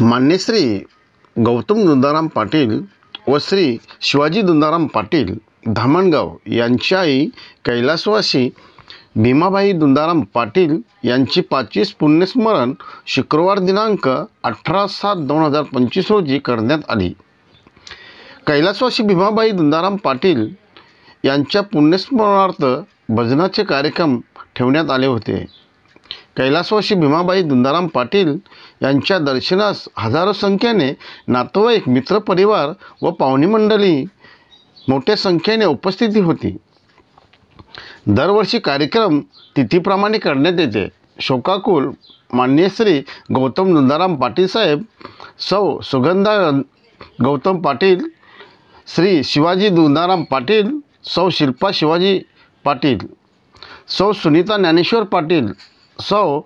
मान्य श्री गौतम दुंदाराम पाटील व श्री शिवाजी दुंदाराम पाटील धामणगाव यांची आई कैलासवासी भीमाबाई दुंदाराम पाटील यांची 25 पुण्यस्मरण शुक्रवार दिनांक 18/7/2025 रोजी करण्यात आली। कैलासवासी भीमाबाई दुंदाराम पाटील यांच्या पुण्यस्मरणार्थ भजनाचे कार्यक्रम ठेवण्यात आले होते। कैलासवासी भीमाबाई दुंदाराम पाटील यांच्या दर्शनास हजारो संख्येने नातेवाईक, मित्रपरिवार व पाहुणी मंडळी मोठ्या संख्येने उपस्थिती होती। दरवर्षी कार्यक्रम तिथीप्रमाणे करण्यात येते। शोकाकुल मान्य श्री गौतम दुंदाराम पाटील साहेब, सौ सुगंधा गौतम पाटील, श्री शिवाजी दुंदाराम पाटील, सौ शिल्पा शिवाजी पाटील, सौ सुनीता ज्ञानेश्वर पाटील, सौ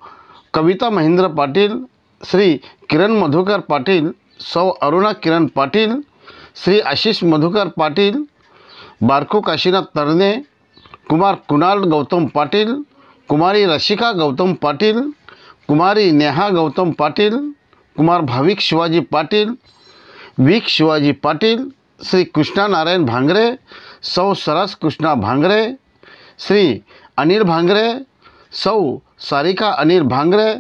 कविता महेंद्र पाटील, श्री किरण मधुकर पाटील, सौ अरुणा किरण पाटील, श्री आशिष मधुकर पाटील, बारकू काशीनाथ तरणे, कुमार कुणाल गौतम पाटील, कुमारी रशिका गौतम पाटील, कुमारी नेहा गौतम पाटील, कुमार भाविक शिवाजी पाटील, विक शिवाजी पाटील, श्री कृष्णा नारायण भांगरे, सौ सरस कृष्णा भांगरे, श्री अनिल भांगरे, सौ सारिका अनिल भांगरे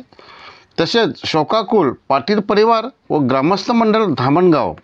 तसेच शोकाकुल पाटील परिवार व ग्रामस्थ मंडळ धामणगाव।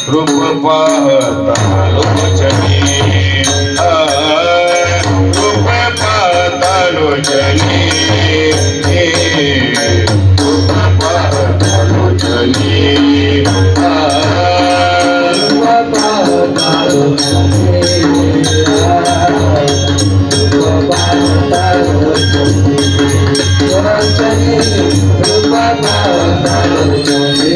रूप पाहता लोचनी, रूप पाहता लोचनी, रूप पाहता लोचनी, रूप पाहता लोचनी, रूप पाहता लोचनी, रूप पाहता लोचनी।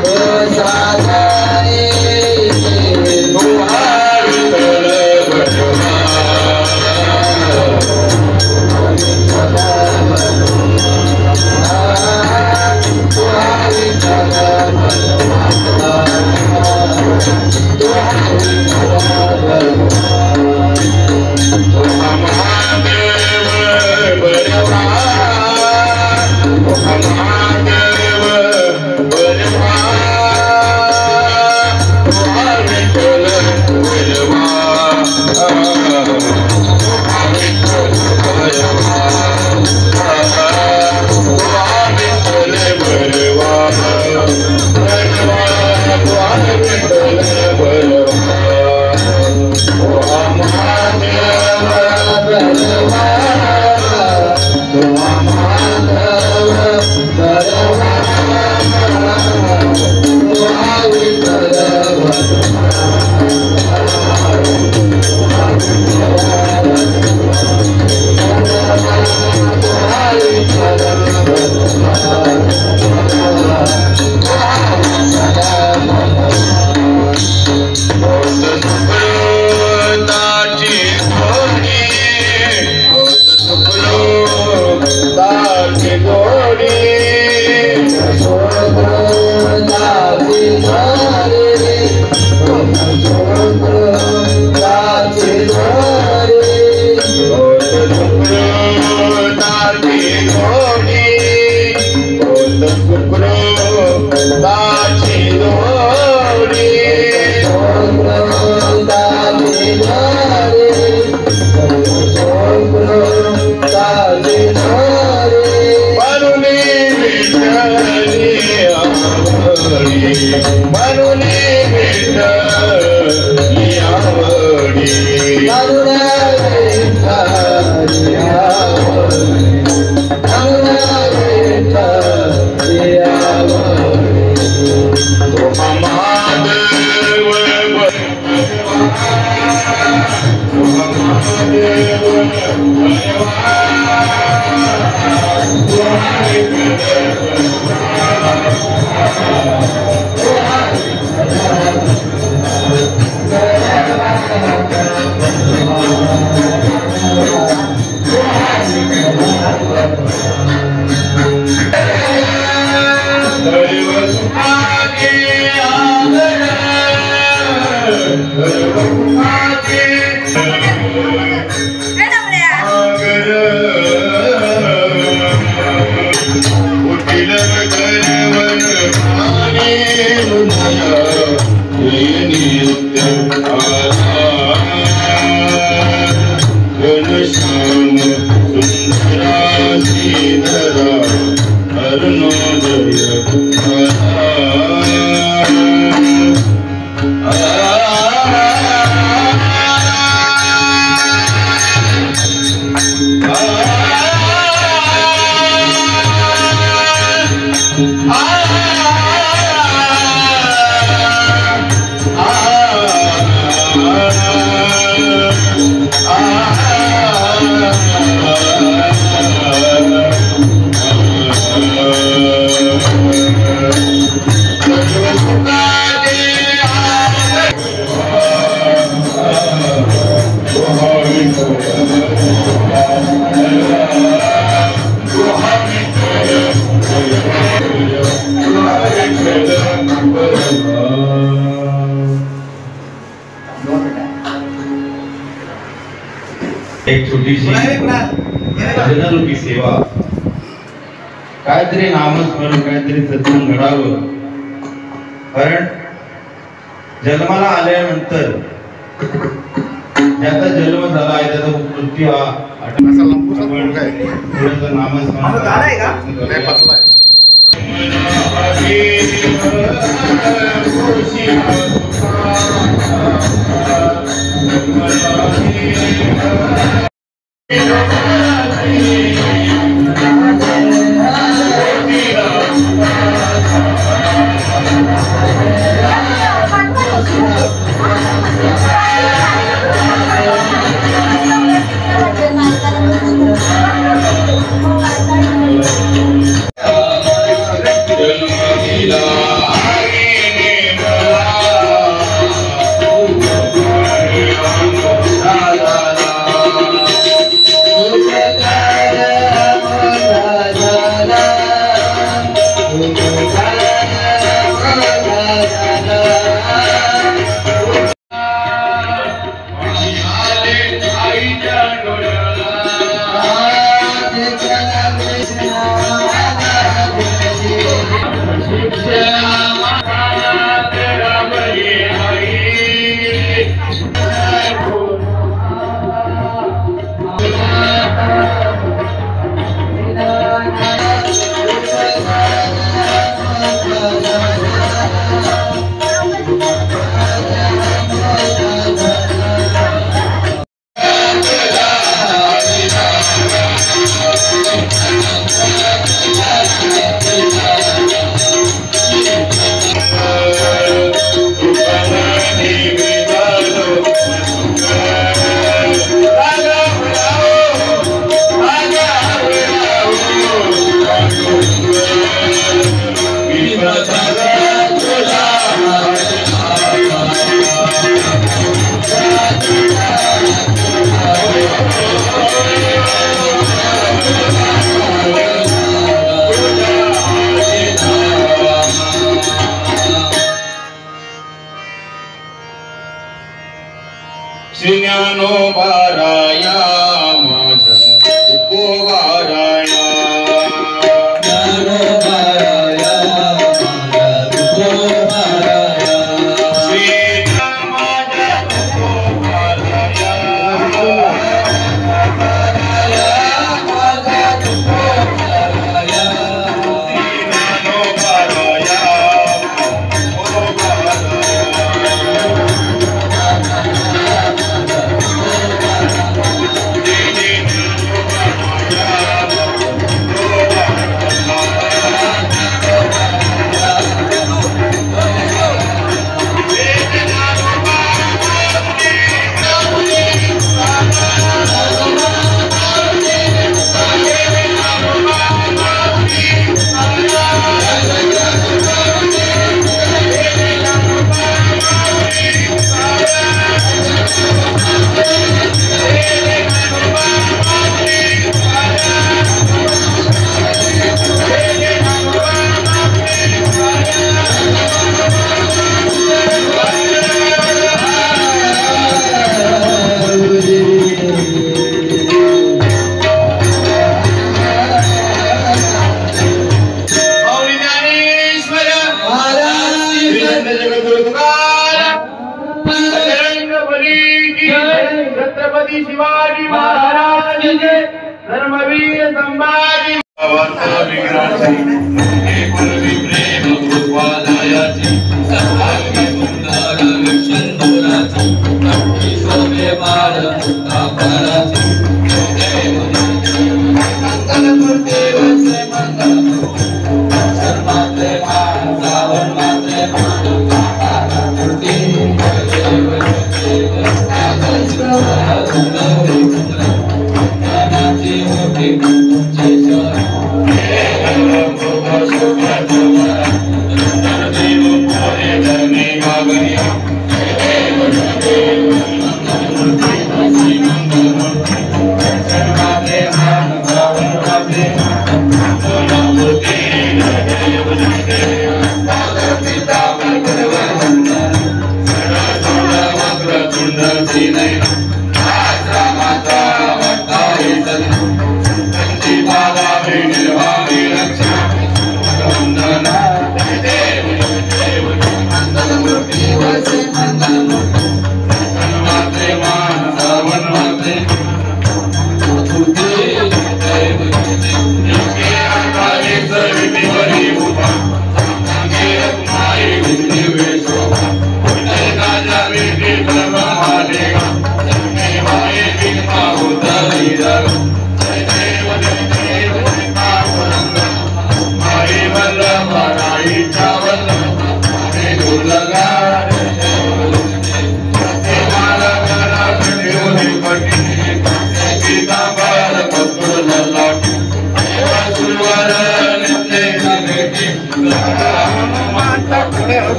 Oh, एक छोटीशी भजनारूपी सेवा, काहीतरी नामस्मरण, काहीतरी सत्संग घडावं. कारण जन्माला आल्यानंतर ज्याचा जन्म झाला आहे त्याचा मृत्यू हा थोडंसं नामस्मरण ज्ञानोबाराया माझा उपवाराया ज्ञानोबाराया माझा तुकोबाराया श्री माझा उपवाराया माझा तुकोबाराया ज्ञानोबाराया छत्रपती शिवाजी महाराज जय धर्मवीर संभाजी प्रेम कृपालयाची सर्वांगी सुंदर विष्णुराची शोभे बाळ कापराची मंगलमूर्ती वसे मंगलमूर्ती सर्वात्रे मान सावन मात्रे मान कापराची देव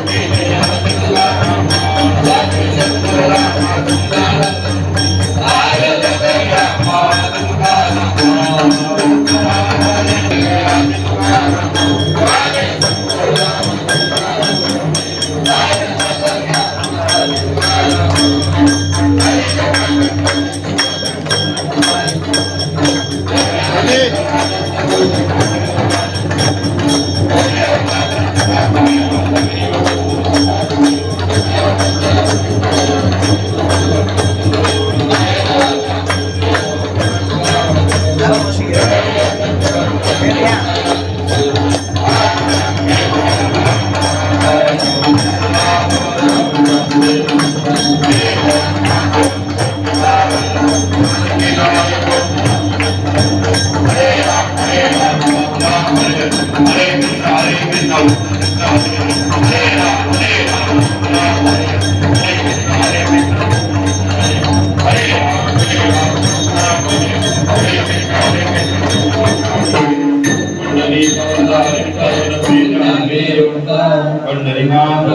जय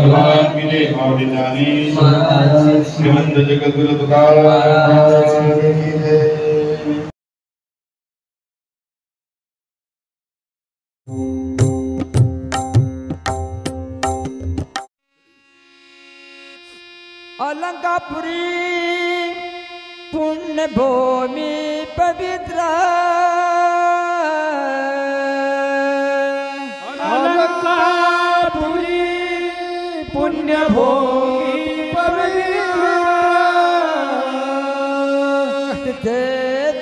भगवान विजय मावली दानी श्रीमंत जगद्गुरु तुकाराम की जय। अलंकापुरी पुण्य भूमि पवित्र अलंकापुरी पुण्य भूमि पवित्र तिथे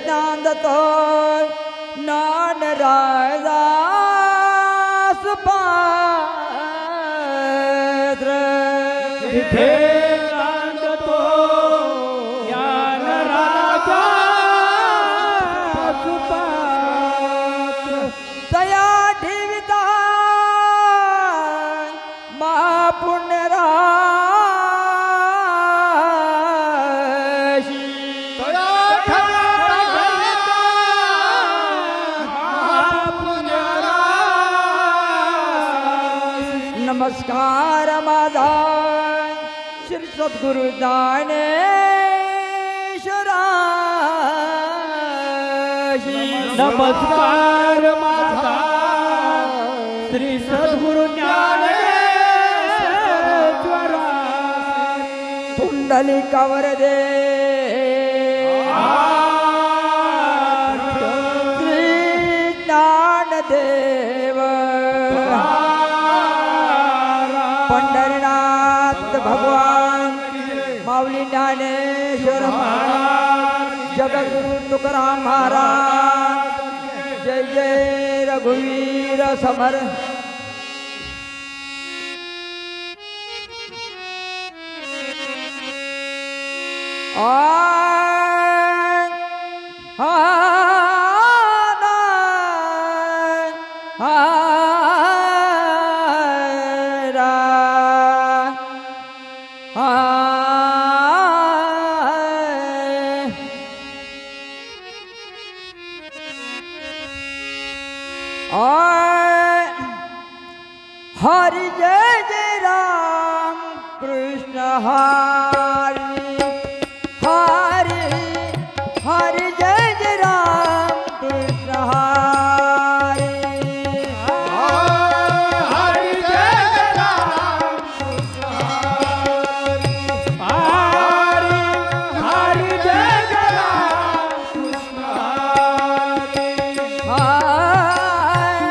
ज्ञान तो नान राजा सुपात्र तिथे नमस्कार माझा श्री सद्गुरु ज्ञानेश्वराशी नमस्कार माझा श्री सद्गुरु ज्ञानेश्वराशी पुंडलिकावर दे श्री ज्ञानदेव पंढरीनाथ भगवान माऊली ज्ञानेश्वर महाराज जगद्गुरु तुकाराम महाराज जय जय रघुवीर समर। हरि जय जय राम कृष्ण हरि हरि हरि जय जय राम कृष्ण हरि हरि जय जय राम कृष्ण हरि हरि जय जय राम कृष्ण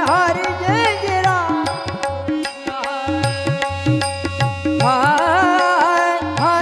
हरि जय जय राम हरि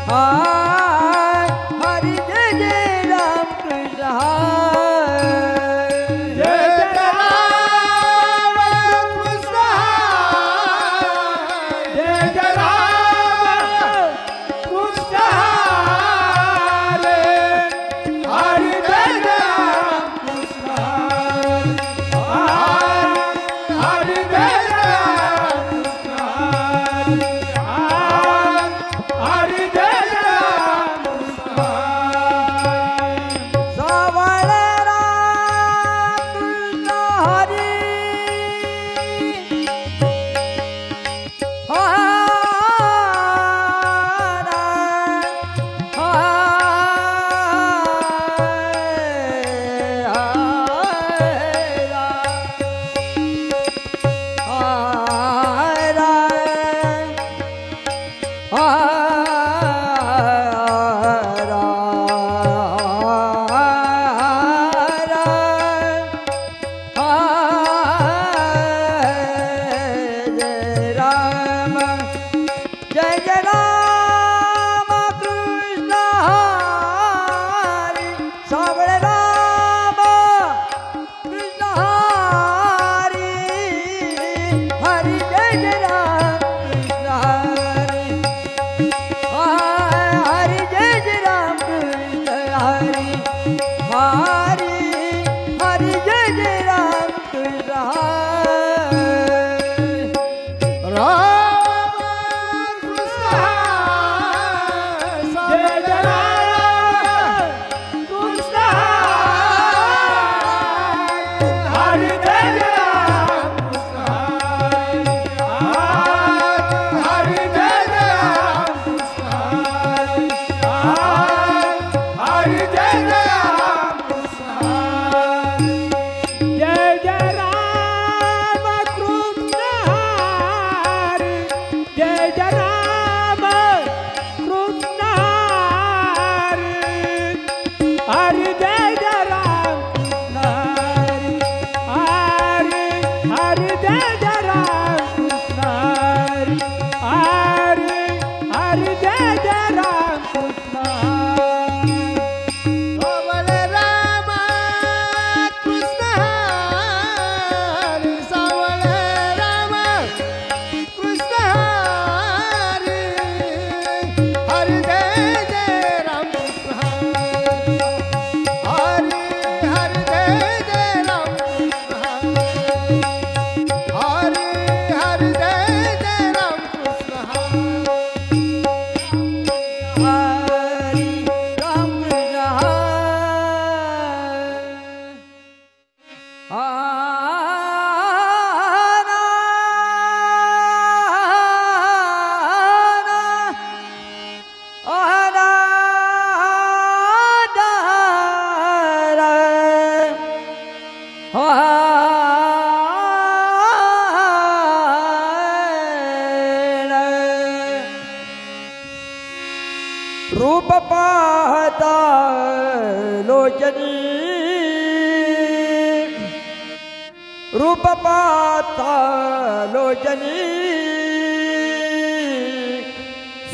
हाय हरि जय जय राम कृष्ण हाय जय जय राम कृष्ण जय जय राम कृष्ण हरे हरि जय जय राम कृष्ण हरि जय जय राम कृष्ण हरि जय जय राम कृष्ण सावळ राम कृष्ण हरी जय जय राम कृष्ण हरी सावळ राम कृष्ण हरी हरी जय जय राम कृष्ण हरी हरी जय जय राम कृष्ण हरी हरी हरी जय जय राम कृष्ण हरी राम कृष्ण जय जय राम कृष्ण हरि जय जय राम कृष्ण हरि जय जय राम कृष्ण हरि जय जय राम कृष्ण जय जय राम कृष्ण हरि जय जय राम कृष्ण हरि जय जय राम कृष्ण हरि हरि जय जय राम कृष्ण हरि हरि जय जय राम कृष्ण सावळ राम कृष्ण हरि सावळ राम कृष्ण हरि हरि जय जय राम कृष्ण हरि हरि जय जय राम कृष्ण हरि हरि जय जय राम कृष्ण हरी राम कृष्ण रूप पाहता लोचनी रूप पाहता लोचनी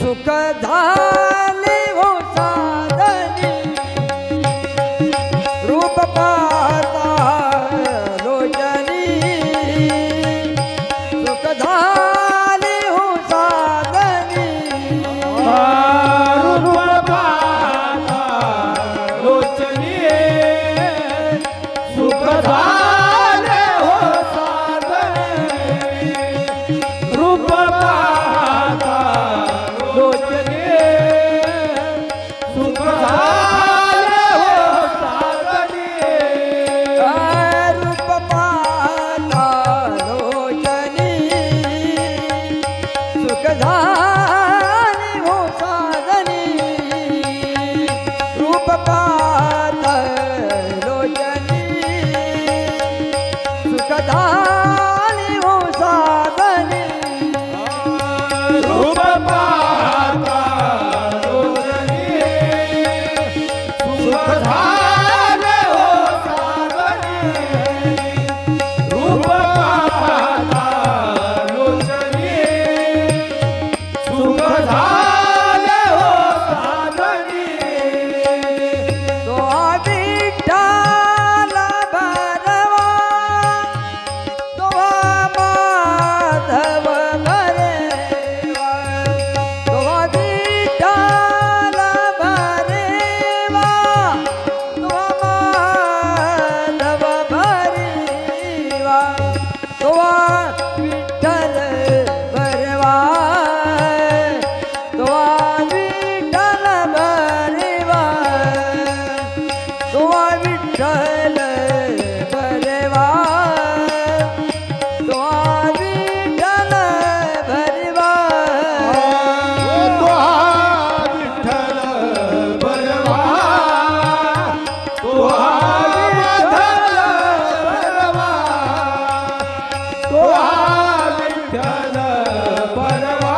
सुख झाले हो साधनी रूप पाहता लोचनी सुख झाले हो साधनी रूप पाहता लोचनी सुख झाले हो साधने रूप पाहता लोचनी सुख झाले हो साधने रूप पाहता लोचनी सुख झाले हो साधनी विठ्ठल बरवा तो विठ्ठल बरवा तो विठ्ठल बरवा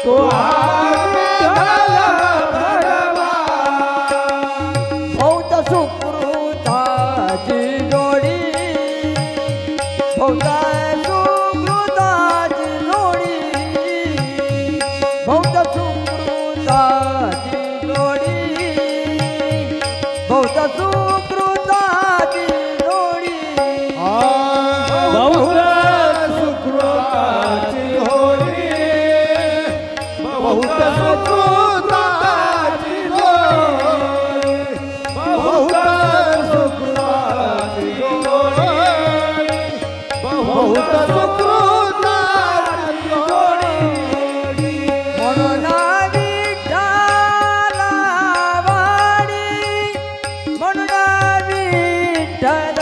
तो विठ्ठल बरवा बहुत सुकृताची जोडी बहुत सुकृताची जोडी बहुत सुकृताची जोडी बहुत सुकृताची जोडी बहुत सुकृताची होडी बहुत सुकृताची जोडी बहुत सुकृताची जोडी बहुत सुकृताची जोडी म्हणून विठ्ठला वाडी म्हणून विठ्ठल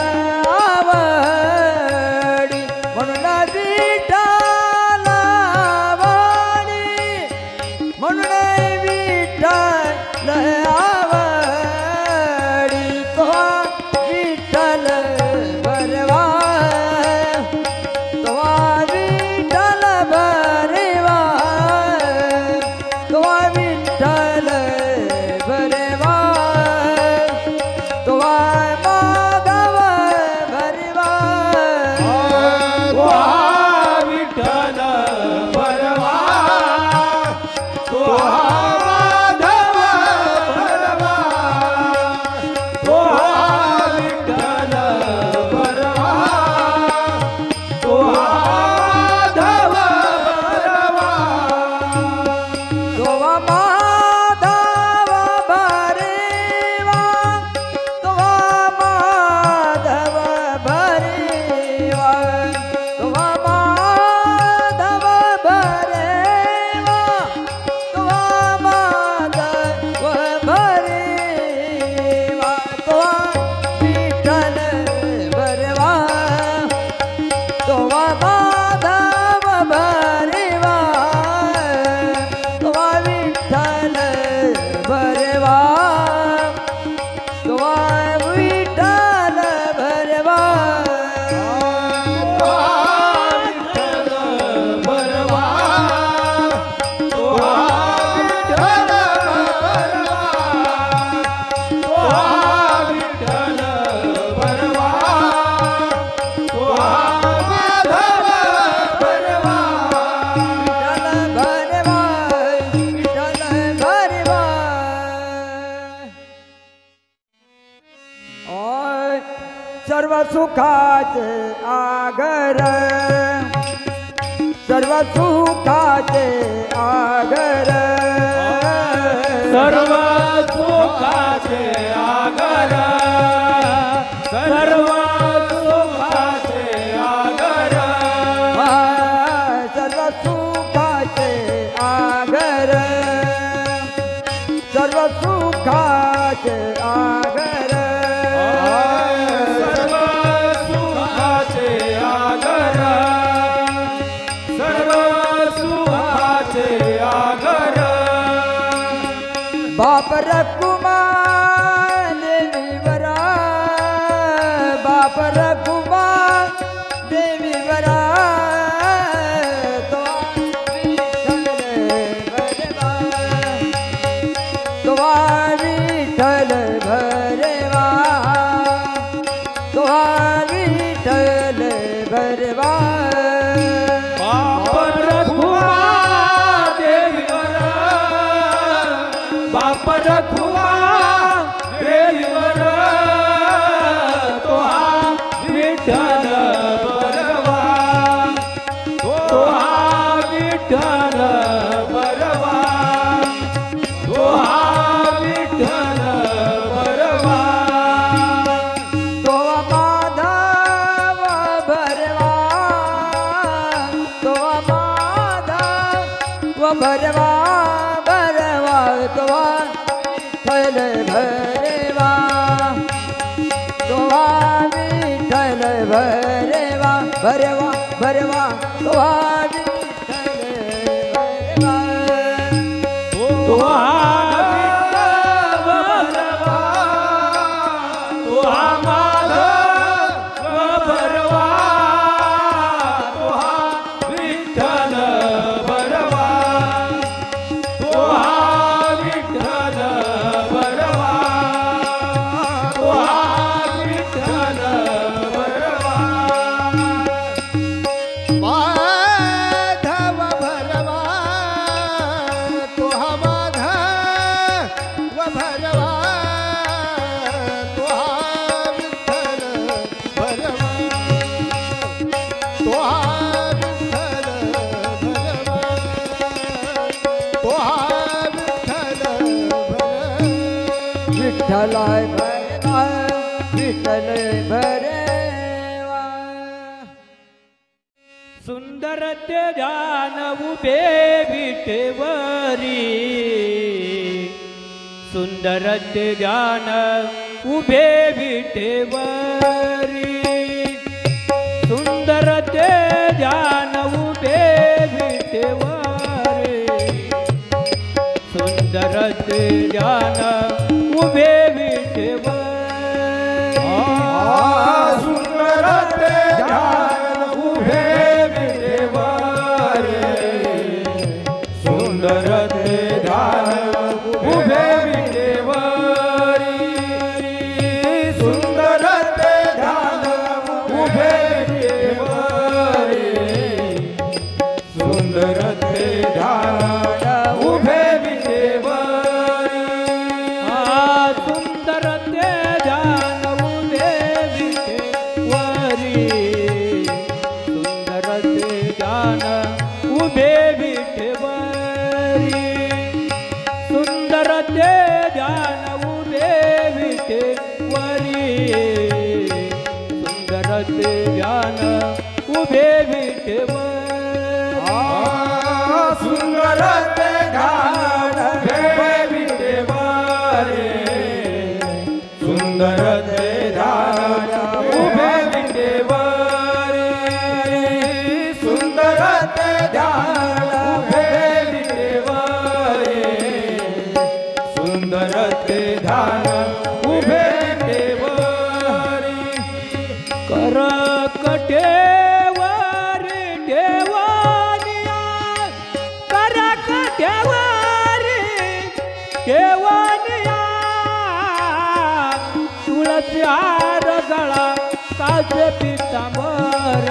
आवडी म्हणून विठ्ठला वाडी म्हणून विठ्ठल आवडी तो विठ्ठल बरवा तो विठ्ठल बरवा तो विठ्ठल बरवा तो माधव बरवा विठ्ठल बरवा तो माधव बरवा तो विठ्ठल बरवा तो माधव बरवा तो माधव बरवा तो माधव बरवा तो माधव बरवा तो माधव बरवा तो विठ्ठल बरवा तो माधव बरवा तो विठ्ठल बरवा तो विठ्ठल बरवा विठ्ठल बरवा तो विठ्ठल बरवा तो विठ्ठल बरवा तो माधव बरवा विठ्ठल बरवा ओय सर्व सुखाचे आगर सर्व सुखाचे आगर सर्व सुखाचे आगर सर्व सुखाचे आगर सर्व सुखाचे आगर सर्व सुखाचे आगर सर्व सुखाचे आगर सर्व सुखाचे आगर बाप रकुमा देवीवरा बाप रकुमा देवीवरा तो विठ्ठल भरवा तो विठ्ठल भरवा बाप रखुमा देवीवर बाप रखुमा देवीवर तो विठ्ठल बरवा तो विठ्ठल बरवा तो विठ्ठल बरवा तो माधव भरवा तो माधव भरवा भरवा तो विठ्ठल भरवा तो विठ्ठल भरवा भरवा भरवा तो विठ्ठल भरवा विठ्ठलाय भरला विठ्ठल भरेवा सुंदर ते ध्यान उभे विटेवरी सुंदर ते ध्यान उभे विटेवरी सुंदर ते ध्यान उभे विटेवरी सुंदर ते ध्यान उभे विटेवरी सुंदर ते ध्यान उभे विटेवरी सुंदर ते ध्यान उभे विटेवरी सुंदर ते ध्यान उभे विटेवरी सुंदर ते ध्यान उभे विटेवरी सुंदर ते ध्यान उभे विटेवरी सुंदर ते ध्यान उभे विटेवरी सुंदर ते ध्यान उभे विटेवरी सुंदर ते ध्यान उभे विटेवरी सुंदर ते ध्यान उभे विटेवरी सुंदर ते ध्यान उभे विटेवरी सुंदर ते ध्यान उभे विटेवरी सुंदर ते ध्यान उभे विटेवरी कर कटेवारी देवानिया कर कटेवारी देवानिया तुळसी हार गळा काचे पितांबर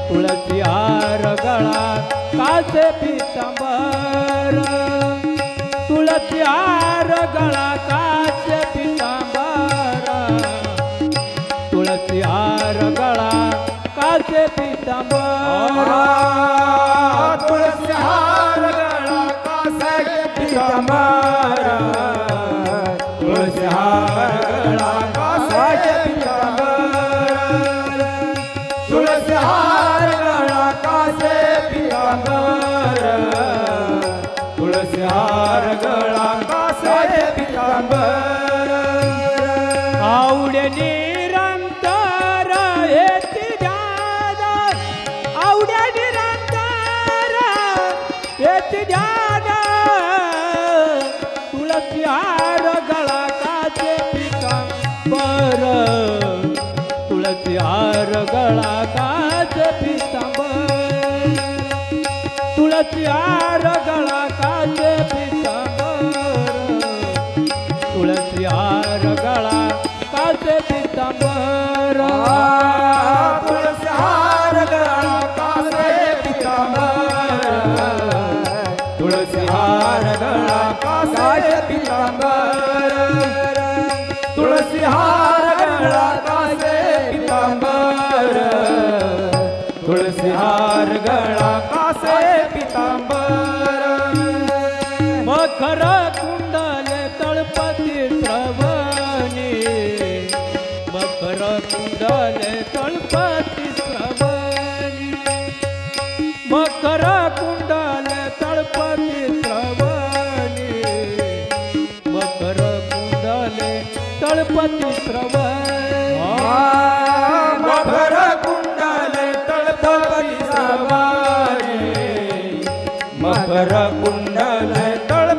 तुळसी हार गळा काचे पितांबर तुळसी हार गळा काचे पितांबर तुळसी हार गळा काचे पितांबर तुळसी हार गळा कासे पितांबर तुळसी हार गळा कासे पितांबर तुळसी हार गळा कासे पितांबर तुळसी हार गळा कासे पितांबर आवडे निरंतर येती ध्यान आवडे निरंतर येती ध्यान तुळसी हार गळा काचे पितांबर तुळसी हार गळा काचे पितांबर तुळसी हार गळा काचे पितांबर तुळसी हार गळा काचे पितांबर तुळसी हार गळा कासे पितांबर तुळसी हार गळा कासे पितांबर तुळसी हार गळा कासे पितांबर तुळसी हार गळा कासे पितांबर मखर कुंडले तळपती श्रवणी मकर कुंडले तळपती श्रवणी मकर कुंडले तळपती श्रवणी मकर कुंडले तळपती श्रवणी